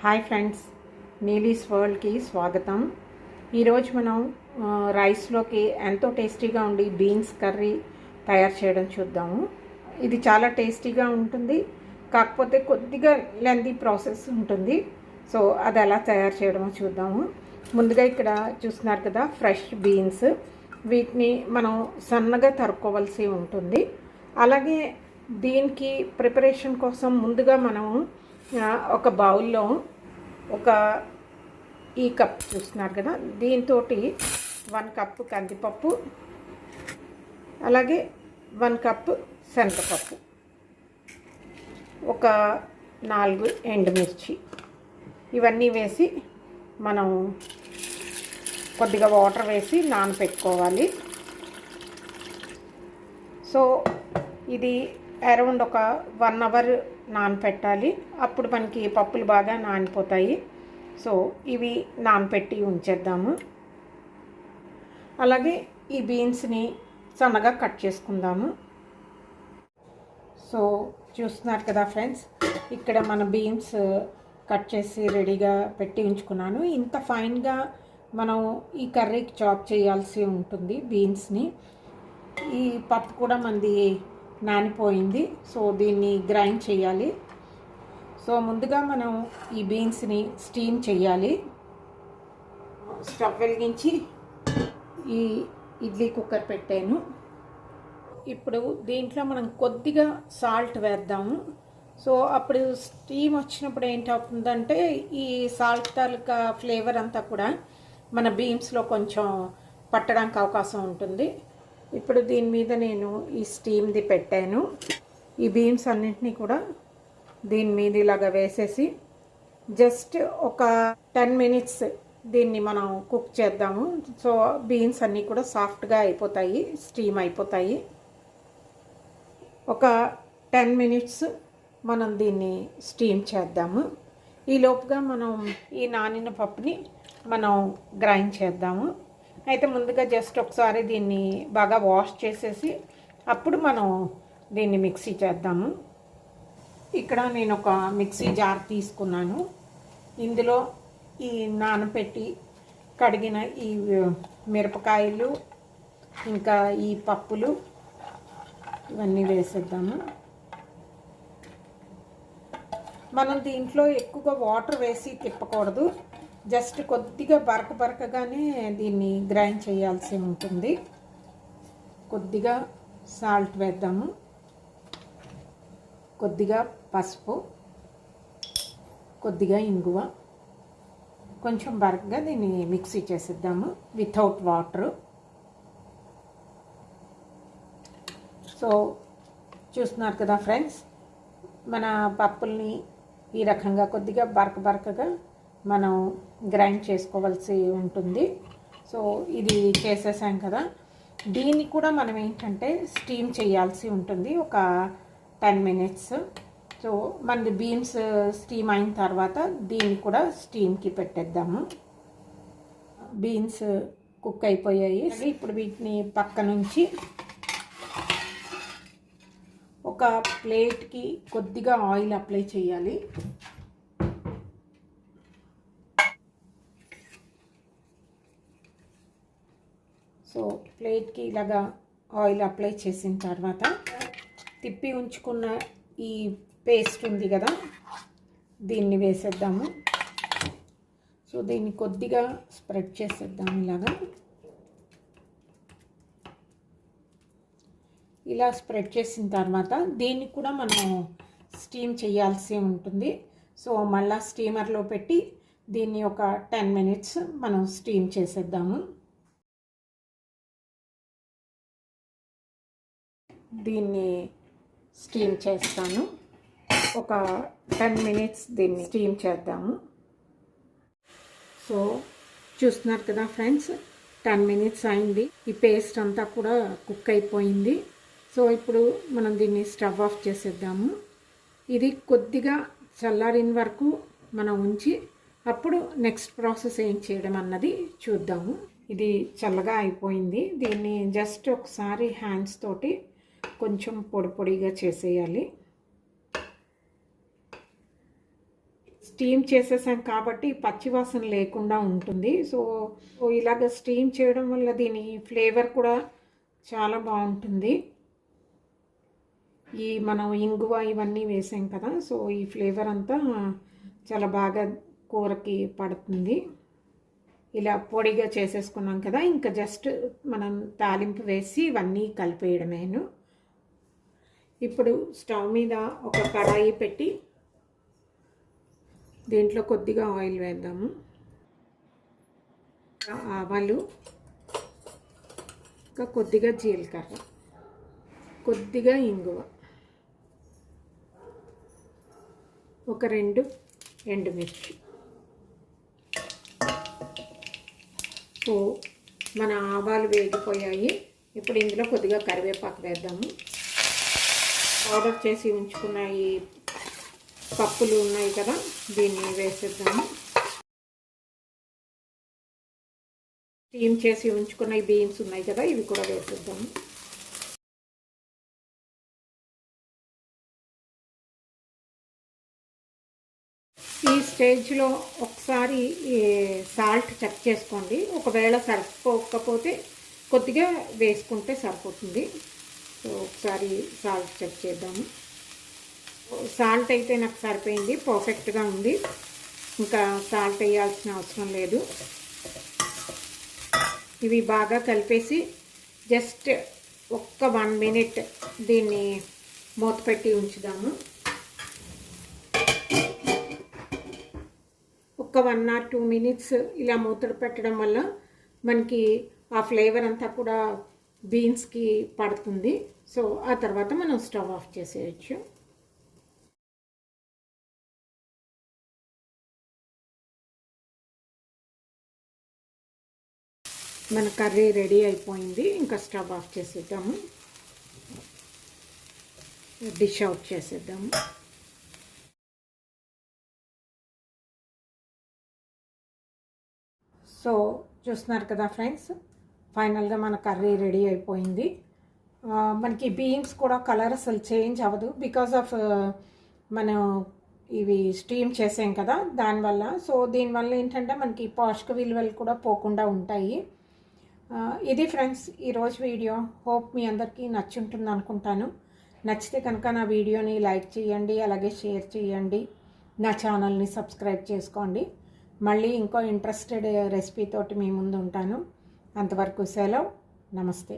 Hi friends, నీలీస్ వరల్డ్కి స్వాగతం. ఈరోజు మనం రైస్లోకి ఎంతో టేస్టీగా ఉండి బీన్స్ కర్రీ తయారు చేయడం చూద్దాము. ఇది చాలా టేస్టీగా ఉంటుంది, కాకపోతే కొద్దిగా లెంతీ ప్రాసెస్ ఉంటుంది. సో అది ఎలా తయారు చేయడమో చూద్దాము. ముందుగా ఇక్కడ చూస్తున్నారు కదా, ఫ్రెష్ బీన్స్. వీటిని మనం సన్నగా తరుక్కోవాల్సి ఉంటుంది. అలాగే దీనికి ప్రిపరేషన్ కోసం ముందుగా మనం ఒక బౌల్లో ఈ కప్ చూస్తున్నారు కదా, దీంతో 1 కప్పు కందిపప్పు, అలాగే 1 కప్పు శనగపప్పు, ఒక 4 ఎండుమిర్చి, ఇవన్నీ వేసి మనం కొద్దిగా వాటర్ వేసి నానబెట్టుకోవాలి. సో ఇది అరౌండ్ ఒక 1 అవర్ నానపెట్టాలి. అప్పుడు మనకి పప్పులు బాగా నానిపోతాయి. సో ఇవి నానపెట్టి ఉంచేద్దాము. అలాగే ఈ బీన్స్ని సన్నగా కట్ చేసుకుందాము. సో చూస్తున్నారు కదా ఫ్రెండ్స్, ఇక్కడ మన బీన్స్ కట్ చేసి రెడీగా పెట్టి ఉంచుకున్నాను. ఇంత ఫైన్గా మనం ఈ కర్రీకి చాప్ చేయాల్సి ఉంటుంది బీన్స్ని. ఈ పప్పు కూడా మనది నానిపోయింది. సో దీన్ని గ్రైండ్ చేయాలి. సో ముందుగా మనం ఈ బీన్స్ని స్టీమ్ చేయాలి. స్టవ్ వెలిగించి ఈ ఇడ్లీ కుక్కర్ పెట్టాను. ఇప్పుడు దీంట్లో మనం కొద్దిగా సాల్ట్ వేద్దాము. సో అప్పుడు స్టీమ్ వచ్చినప్పుడు ఏంటవుతుందంటే, ఈ సాల్ట్ తాలూకా ఫ్లేవర్ అంతా కూడా మన బీన్స్లో కొంచెం పట్టడానికి అవకాశం ఉంటుంది. ఇప్పుడు దీని మీద నేను ఈ స్టీమ్ది పెట్టాను. ఈ బీన్స్ అన్నింటినీ కూడా దీని మీద ఇలాగా వేసేసి జస్ట్ ఒక 10 మినిట్స్ దీన్ని మనం కుక్ చేద్దాము. సో బీన్స్ అన్నీ కూడా సాఫ్ట్గా అయిపోతాయి, స్టీమ్ అయిపోతాయి. ఒక 10 మినిట్స్ మనం దీన్ని స్టీమ్ చేద్దాము. ఈ లోపుగా మనం ఈ నానిన పప్పుని మనం గ్రైండ్ చేద్దాము. అయితే ముందుగా జస్ట్ ఒకసారి దీన్ని బాగా వాష్ చేసేసి అప్పుడు మనం దీన్ని మిక్సీ చేద్దాము. ఇక్కడ నేను ఒక మిక్సీ జార్ తీసుకున్నాను. ఇందులో ఈ నానపెట్టి కడిగిన ఈ మిరపకాయలు, ఇంకా ఈ పప్పులు, ఇవన్నీ వేసేద్దాము. మనం దీంట్లో ఎక్కువగా వాటర్ వేసి తిప్పకూడదు. జస్ట్ కొద్దిగా బరకగానే దీన్ని గ్రైండ్ చేయాల్సి ఉంటుంది. కొద్దిగా సాల్ట్ వేద్దాము, కొద్దిగా పసుపు, కొద్దిగా ఇంగువ, కొంచెం బరకగా దీన్ని మిక్సీ చేసేద్దాము వితౌట్ వాటర్. సో చూస్తున్నారు కదా ఫ్రెండ్స్, మన పప్పుల్ని ఈ రకంగా కొద్దిగా బరకగా మనం గ్రైండ్ చేసుకోవాల్సి ఉంటుంది. సో ఇది చేసేసాం కదా, దీన్ని కూడా మనం ఏంటంటే స్టీమ్ చేయాల్సి ఉంటుంది ఒక 10 మినిట్స్. సో మన బీన్స్ స్టీమ్ అయిన తర్వాత దీన్ని కూడా స్టీమ్కి పెట్టేద్దాము. బీన్స్ కుక్ అయిపోయాయి. ఇప్పుడు వీటిని పక్క నుంచి ఒక ప్లేట్కి కొద్దిగా ఆయిల్ అప్లై చేయాలి. సో ప్లేట్కి ఇలాగా ఆయిల్ అప్లై చేసిన తర్వాత తిప్పి ఉంచుకున్న ఈ పేస్ట్ ఉంది కదా, దీన్ని వేసేద్దాము. సో దీన్ని కొద్దిగా స్ప్రెడ్ చేసేద్దాము. ఇలా స్ప్రెడ్ చేసిన తర్వాత దీన్ని కూడా మనం స్టీమ్ చేయాల్సి ఉంటుంది. సో మళ్ళీ స్టీమర్లో పెట్టి దీన్ని ఒక 10 మినిట్స్ మనం స్టీమ్ చేసేద్దాము. దీన్ని స్టీమ్ చేస్తాను. ఒక 10 మినిట్స్ దీన్ని స్టీమ్ చేద్దాము. సో చూస్తున్నారు కదా ఫ్రెండ్స్, 10 మినిట్స్ అయింది. ఈ పేస్ట్ అంతా కూడా కుక్ అయిపోయింది. సో ఇప్పుడు మనం దీన్ని స్టవ్ ఆఫ్ చేసేద్దాము. ఇది కొద్దిగా చల్లారిన వరకు మనం ఉంచి అప్పుడు నెక్స్ట్ ప్రాసెస్ ఏం చేయడం అన్నది చూద్దాము. ఇది చల్లగా అయిపోయింది. దీన్ని జస్ట్ ఒకసారి హ్యాండ్స్ తోటి కొంచెం పొడిగా చేసేయాలి. స్టీమ్ చేసేసాం కాబట్టి పచ్చివాసన లేకుండా ఉంటుంది. సో ఇలాగ స్టీమ్ చేయడం వల్ల దీని ఫ్లేవర్ కూడా చాలా బాగుంటుంది. ఈ మనం ఇంగువ ఇవన్నీ వేసాం కదా, సో ఈ ఫ్లేవర్ అంతా చాలా బాగా కూరకి పడుతుంది. ఇలా పొడిగా చేసేసుకున్నాం కదా, ఇంకా జస్ట్ మనం తాలింపు వేసి ఇవన్నీ కలిపేయడమేను. ఇప్పుడు స్టవ్ మీద ఒక కడాయి పెట్టి దీంట్లో కొద్దిగా ఆయిల్ వేద్దాము. ఆవాలు, ఇంకా కొద్దిగా జీలకర్ర, కొద్దిగా ఇంగువ, ఒక 2 ఎండుమిర్చి. సో మన ఆవాలు వేగిపోయాయి. ఇప్పుడు ఇందులో కొద్దిగా కరివేపాకు వేద్దాము. పౌడర్ చేసి ఉంచుకున్న ఈ పప్పులు ఉన్నాయి కదా, దీన్ని వేసేద్దాము. స్టీమ్ చేసి ఉంచుకున్న ఈ బీన్స్ ఉన్నాయి కదా, ఇవి కూడా వేసేద్దాము. ఈ స్టేజ్లో ఒకసారి సాల్ట్ చెక్ చేసుకోండి. ఒకవేళ సరిపోకపోతే కొద్దిగా వేసుకుంటే సరిపోతుంది. సో ఒకసారి సాల్ట్ చెక్ చేద్దాము. సాల్ట్ అయితే నాకు సరిపోయింది, పర్ఫెక్ట్గా ఉంది. ఇంకా సాల్ట్ వేయాల్సిన అవసరం లేదు. ఇవి బాగా కలిపేసి జస్ట్ ఒక్క 1 మినిట్ దీన్ని మూత పెట్టి ఉంచుదాము. ఒక 1 or 2 మినిట్స్ ఇలా మూత పెట్టడం వల్ల మనకి ఆ ఫ్లేవర్ అంతా కూడా బీన్స్కి పడుతుంది. సో ఆ తర్వాత మనం స్టవ్ ఆఫ్ చేసేయచ్చు. మన కర్రీ రెడీ అయిపోయింది. ఇంకా స్టవ్ ఆఫ్ చేసేద్దాము, డిష్ అవుట్ చేసేద్దాము. సో చూస్తున్నారు కదా ఫ్రెండ్స్, ఫైనల్గా మన కర్రీ రెడీ అయిపోయింది. మనకి బీన్స్ కూడా కలర్ అసలు చేంజ్ అవ్వదు, బికాజ్ ఆఫ్ మనం ఇవి స్టీమ్ చేసాం కదా దానివల్ల. సో దీనివల్ల ఏంటంటే మనకి పోషక విలువలు కూడా పోకుండా ఉంటాయి. ఇది ఫ్రెండ్స్ ఈరోజు వీడియో. హోప్ మీ అందరికీ నచ్చుంటుంది అనుకుంటాను. నచ్చితే కనుక నా వీడియోని లైక్ చేయండి, అలాగే షేర్ చేయండి, నా ఛానల్ని సబ్స్క్రైబ్ చేసుకోండి. మళ్ళీ ఇంకో ఇంట్రెస్టెడ్ రెసిపీ తోటి మీ ముందు ఉంటాను. అంతవరకు సెలవు. నమస్తే.